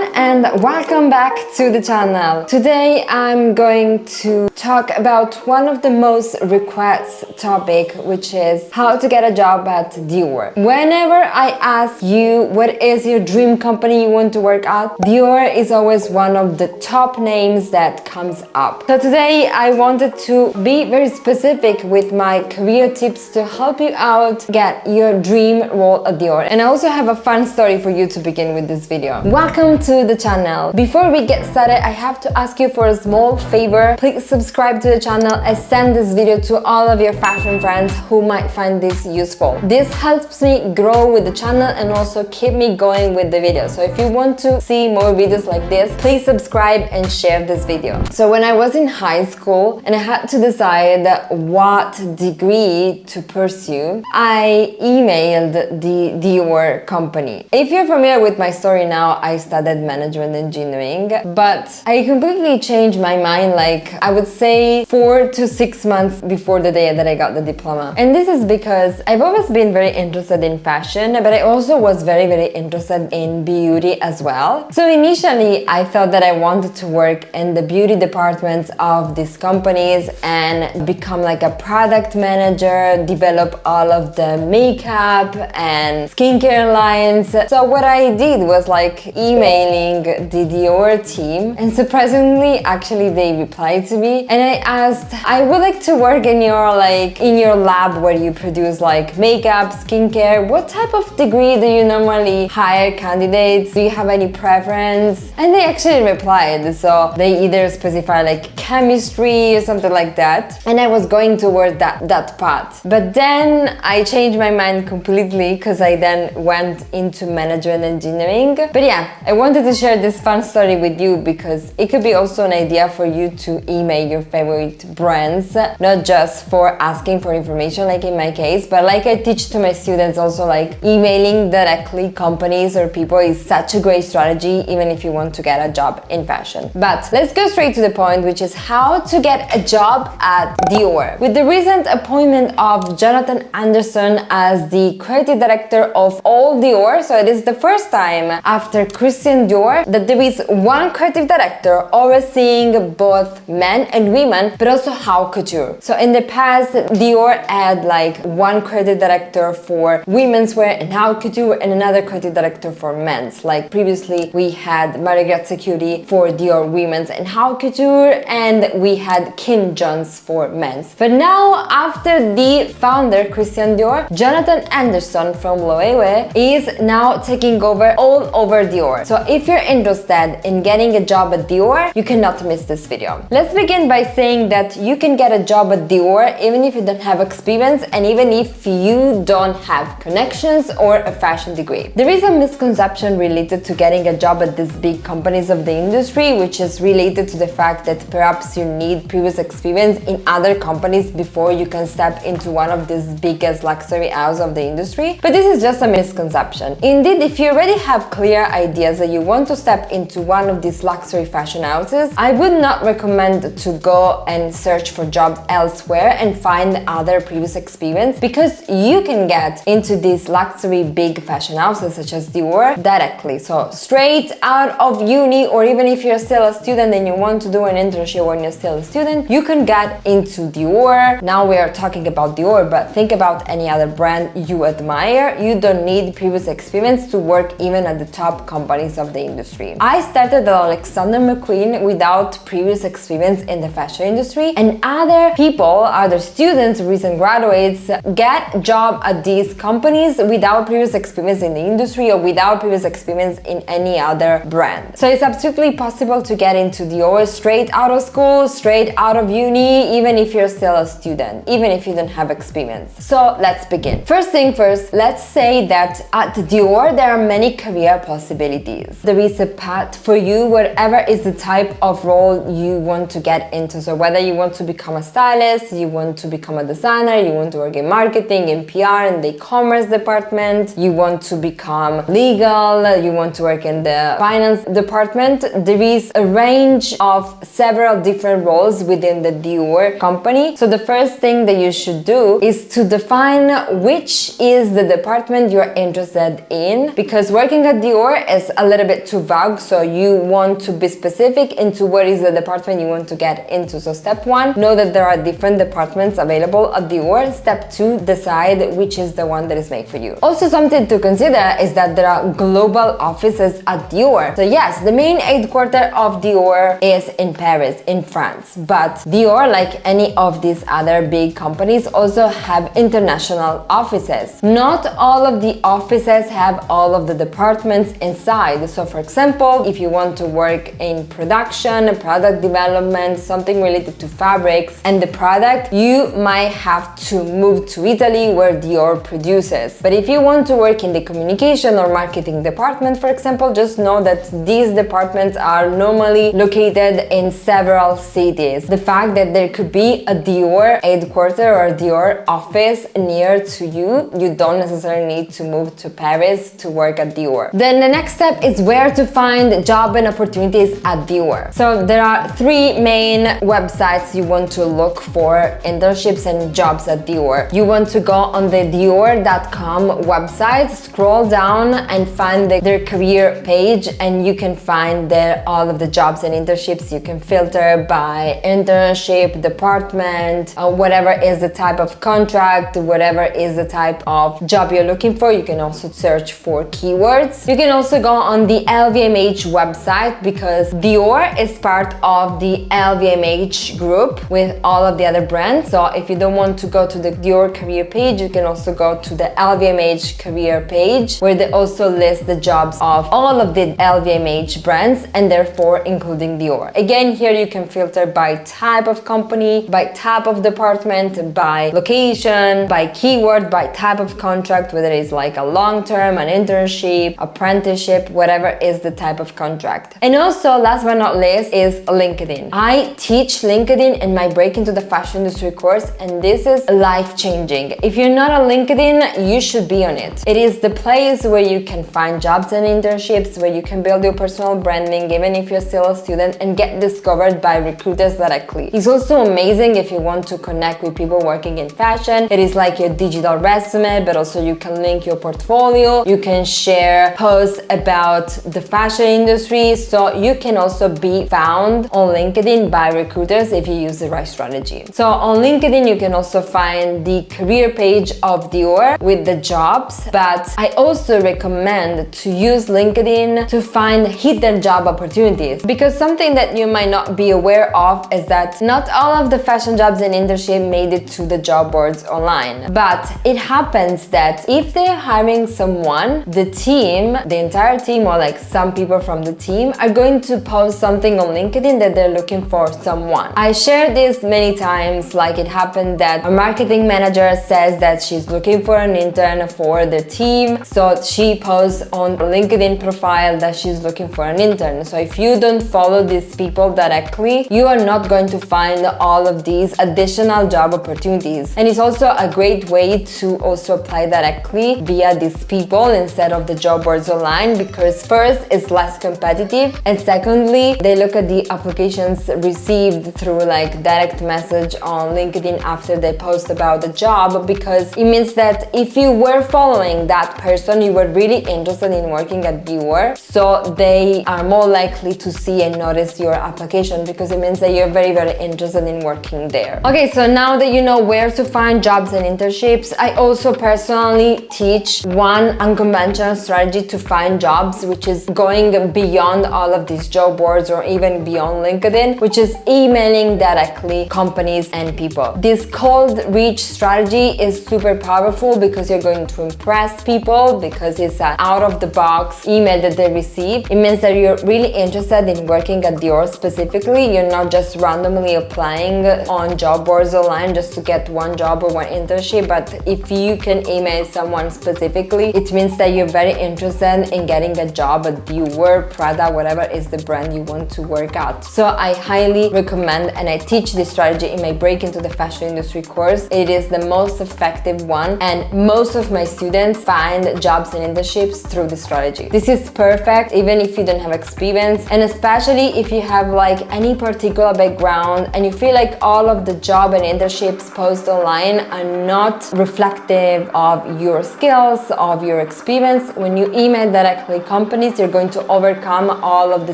everyone, and welcome back to the channel. Today I'm going to talk about one of the most requested topic, which is how to get a job at Dior. Whenever I ask you what is your dream company you want to work at, Dior is always one of the top names that comes up. So today I wanted to be very specific with my career tips to help you out get your dream role at Dior. And I also have a fun story for you to begin with this video. Welcome to the channel. Before we get started, I have to ask you for a small favor. Please subscribe to the channel and send this video to all of your fashion friends who might find this useful. This helps me grow with the channel and also keep me going with the video. So if you want to see more videos like this, please subscribe and share this video. So when I was in high school and I had to decide what degree to pursue, I emailed the Dior company. If you're familiar with my story now, I studied management engineering, but I completely changed my mind, like I would say 4 to 6 months before the day that I got the diploma. And this is because I've always been very interested in fashion, but I also was very interested in beauty as well. So initially I thought that I wanted to work in the beauty departments of these companies and become like a product manager, develop all of the makeup and skincare lines. So what I did was like emailing the Dior team, and surprisingly actually they replied to me, and I asked, I would like to work in your lab where you produce like makeup, skincare. What type of degree do you normally hire candidates? Do you have any preference? And they actually replied, so they either specify like chemistry or something like that, and I was going toward that path. But then I changed my mind completely because I then went into management engineering. But yeah, I wanted to share this fun story with you because it could be also an idea for you to email your favorite brands, not just for asking for information like in my case, but like I teach to my students also, like emailing directly companies or people is such a great strategy even if you want to get a job in fashion. But let's go straight to the point, which is how to get a job at Dior. With the recent appointment of Jonathan Anderson as the creative director of all Dior, so it is the first time after Christian Dior that there is one creative director overseeing both men and women, but also haute couture. So in the past, Dior had like one creative director for women's wear and haute couture and another creative director for men's. Like previously we had Maria Grazia Chiuri for Dior women's and haute couture, and we had Kim Jones for men's. But now, after the founder Christian Dior, Jonathan Anderson from Loewe is now taking over all over Dior. So if you're interested in getting a job at Dior, you cannot miss this video. Let's begin by saying that you can get a job at Dior even if you don't have experience and even if you don't have connections or a fashion degree. There is a misconception related to getting a job at these big companies of the industry, which is related to the fact that perhaps you need previous experience in other companies before you can step into one of these biggest luxury houses of the industry. But this is just a misconception. Indeed, if you already have clear ideas that you want to step into one of these luxury fashion houses, I would not recommend to go and search for jobs elsewhere and find other previous experience, because you can get into these luxury big fashion houses such as Dior directly. So straight out of uni, or even if you're still a student and you want to do an internship when you're still a student, you can get into Dior. Now we are talking about Dior, but think about any other brand you admire. You don't need previous experience to work even at the top companies of the industry. I started at Alexander McQueen without previous experience in the fashion industry, and other people, other students, recent graduates, get job at these companies without previous experience in the industry or without previous experience in any other brand. So it's absolutely possible to get into Dior straight out of school, straight out of uni, even if you're still a student, even if you don't have experience. So let's begin. First thing first, let's say that at Dior there are many career possibilities. There is a path for you, whatever is the type of role you want to get into. So whether you want to become a stylist, you want to become a designer, you want to work in marketing, in PR, in the e-commerce department, you want to become legal, you want to work in the finance department, there is a range of several different roles within the Dior company. So the first thing that you should do is to define which is the department you're interested in, because working at Dior is a little bit too vague, so you want to be specific into what is the department you want to get into. So step 1, know that there are different departments available at Dior. Step 2, decide which is the one that is made for you. Also, something to consider is that there are global offices at Dior. So yes, the main headquarters of Dior is in Paris, in France, but Dior, like any of these other big companies, also have international offices. Not all of the offices have all of the departments inside. So for example, if you want to work in production, product development, something related to fabrics and the product, you might have to move to Italy where Dior produces. But if you want to work in the communication or marketing department, for example, just know that these departments are normally located in several cities. The fact that there could be a Dior headquarters or a Dior office near to you, you don't necessarily need to move to Paris to work at Dior. Then the next step is where to find job and opportunities at Dior. So there are 3 main websites you want to look for internships and jobs at Dior. You want to go on the Dior.com website, scroll down and find their career page, and you can find there all of the jobs and internships. You can filter by internship, department, whatever is the type of contract, whatever is the type of job you're looking for. You can also search for keywords. You can also go on the LVMH website because Dior is part of the LVMH group with all of the other brands. So if you don't want to go to the Dior career page, you can also go to the LVMH career page where they also list the jobs of all of the LVMH brands and therefore including Dior. Again, here you can filter by type of company, by type of department, by location, by keyword, by type of contract, whether it's like a long-term, an internship, apprenticeship, whatever is the type of contract. And also, last but not least, is LinkedIn. I teach LinkedIn in my Break into the Fashion Industry course, and this is life-changing. If you're not on LinkedIn, you should be on it. It is the place where you can find jobs and internships, where you can build your personal branding, even if you're still a student, and get discovered by recruiters directly. It's also amazing if you want to connect with people working in fashion. It is like your digital resume, but also you can link your portfolio. You can share posts about the fashion industry. So you can also be found on LinkedIn by recruiters if you use the right strategy. So on LinkedIn, you can also find the career page of Dior with the jobs, but I also recommend to use LinkedIn to find hidden job opportunities, because something that you might not be aware of is that not all of the fashion jobs and internship made it to the job boards online. But it happens that if they're hiring someone, the team, the entire team, or like some people from the team are going to post something on LinkedIn that they're looking for someone. I shared this many times, like it happened that a marketing manager says that she's looking for an intern for the team, so she posts on LinkedIn profile that she's looking for an intern. So if you don't follow these people directly, you are not going to find all of these additional job opportunities. And it's also a great way to also apply directly via these people instead of the job boards online, because first, it's less competitive, and secondly, they look at the applications received through like direct message on LinkedIn after they post about the job, because it means that if you were following that person, you were really interested in working at Dior, so they are more likely to see and notice your application, because it means that you're very, very interested in working there. Okay, so now that you know where to find jobs and internships, I also personally teach one unconventional strategy to find jobs, which is going beyond all of these job boards or even beyond LinkedIn, which is emailing directly companies and people. This cold reach strategy is super powerful because you're going to impress people, because it's an out-of-the-box email that they receive. It means that you're really interested in working at Dior specifically. You're not just randomly applying on job boards online just to get one job or one internship, but if you can email someone specifically, it means that you're very interested in getting a job at Dior, Prada, whatever is the brand you want to work at. So I highly recommend, and I teach this strategy in my Break into the Fashion Industry course. It is the most effective one, and most of my students find jobs and internships through this strategy. This is perfect even if you don't have experience, and especially if you have like any particular background and you feel like all of the job and internships posted online are not reflective of your skills, of your experience. When you email directly companies, companies, you're going to overcome all of the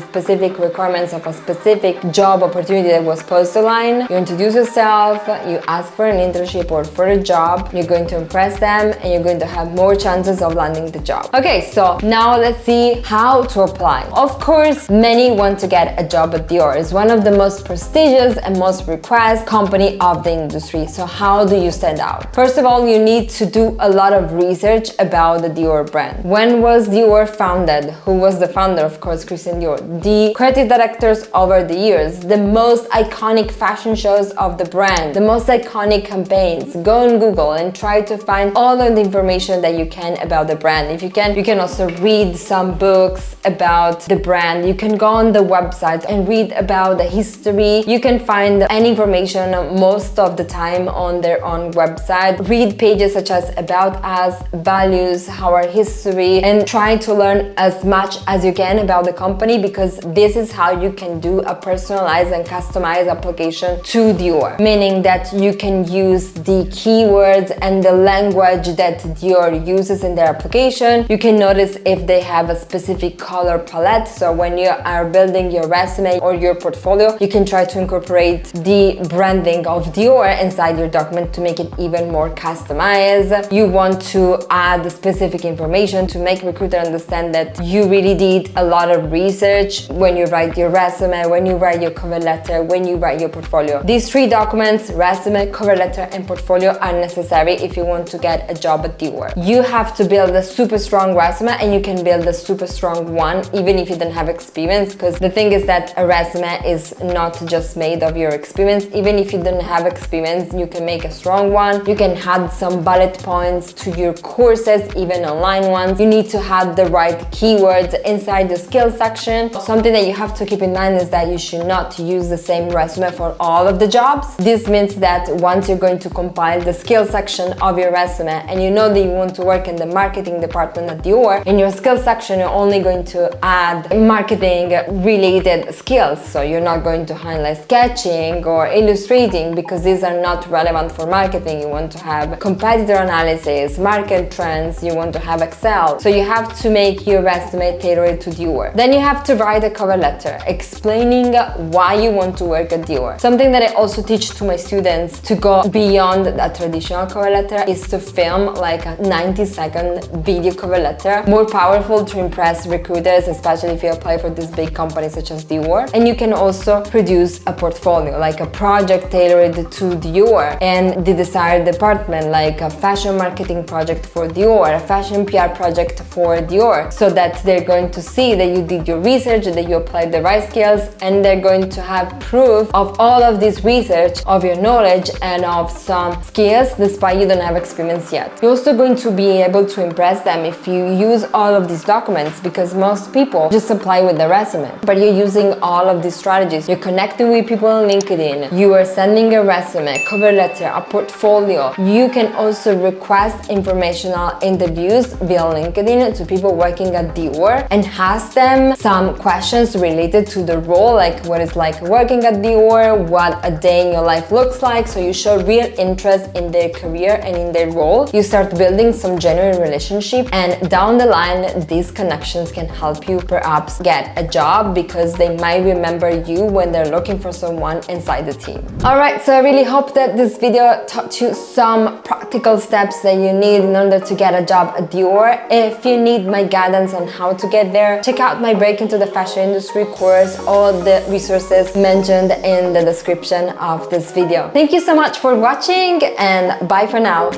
specific requirements of a specific job opportunity that was posted online. You introduce yourself, you ask for an internship or for a job, you're going to impress them, and you're going to have more chances of landing the job. Okay, so now let's see how to apply. Of course, many want to get a job at Dior. It's one of the most prestigious and most requested company of the industry. So how do you stand out? First of all, you need to do a lot of research about the Dior brand. When was Dior founded? Who was the founder? Of course, Christian Dior. The creative directors over the years, the most iconic fashion shows of the brand, the most iconic campaigns. Go on Google and try to find all of the information that you can about the brand. If you can also read some books about the brand. You can go on the website and read about the history. You can find any information most of the time on their own website. Read pages such as About Us, Values, our history, and try to learn as much as you can about the company, because this is how you can do a personalized and customized application to Dior, meaning that you can use the keywords and the language that Dior uses in their application. You can notice if they have a specific color palette, so when you are building your resume or your portfolio, you can try to incorporate the branding of Dior inside your document to make it even more customized. You want to add specific information to make recruiter understand that you really did a lot of research when you write your resume, when you write your cover letter, when you write your portfolio. These three documents, resume, cover letter, and portfolio, are necessary if you want to get a job at Dior. You have to build a super strong resume, and you can build a super strong one even if you don't have experience, because the thing is that a resume is not just made of your experience. Even if you don't have experience, you can make a strong one. You can add some bullet points to your courses, even online ones. You need to add the right keywords inside the skills section. Something that you have to keep in mind is that you should not use the same resume for all of the jobs. This means that once you're going to compile the skills section of your resume, and you know that you want to work in the marketing department at Dior, in your skills section you're only going to add marketing related skills. So you're not going to highlight sketching or illustrating, because these are not relevant for marketing. You want to have competitor analysis, market trends, you want to have Excel. So you have to make your resume tailored to Dior. Then you have to write a cover letter explaining why you want to work at Dior. Something that I also teach to my students to go beyond a traditional cover letter is to film like a 90-second video cover letter, more powerful to impress recruiters, especially if you apply for these big companies such as Dior. And you can also produce a portfolio, like a project tailored to Dior and the desired department, like a fashion marketing project for Dior, a fashion PR project for Dior, so that they're going to see that you did your research, that you applied the right skills, and they're going to have proof of all of this research, of your knowledge, and of some skills despite you don't have experience yet. You're also going to be able to impress them if you use all of these documents, because most people just apply with the resume, but you're using all of these strategies. You're connecting with people on LinkedIn, you are sending a resume, cover letter, a portfolio. You can also request informational interviews via LinkedIn to people working at Dior and ask them some questions related to the role, like what it's like working at Dior, what a day in your life looks like. So you show real interest in their career and in their role. You start building some genuine relationship, and down the line these connections can help you perhaps get a job, because they might remember you when they're looking for someone inside the team. Alright, so I really hope that this video taught you some practical steps that you need in order to get a job at Dior. If you need my guidance on how to get there, check out my Break into the Fashion Industry course. All the resources mentioned in the description of this video. Thank you so much for watching, and bye for now.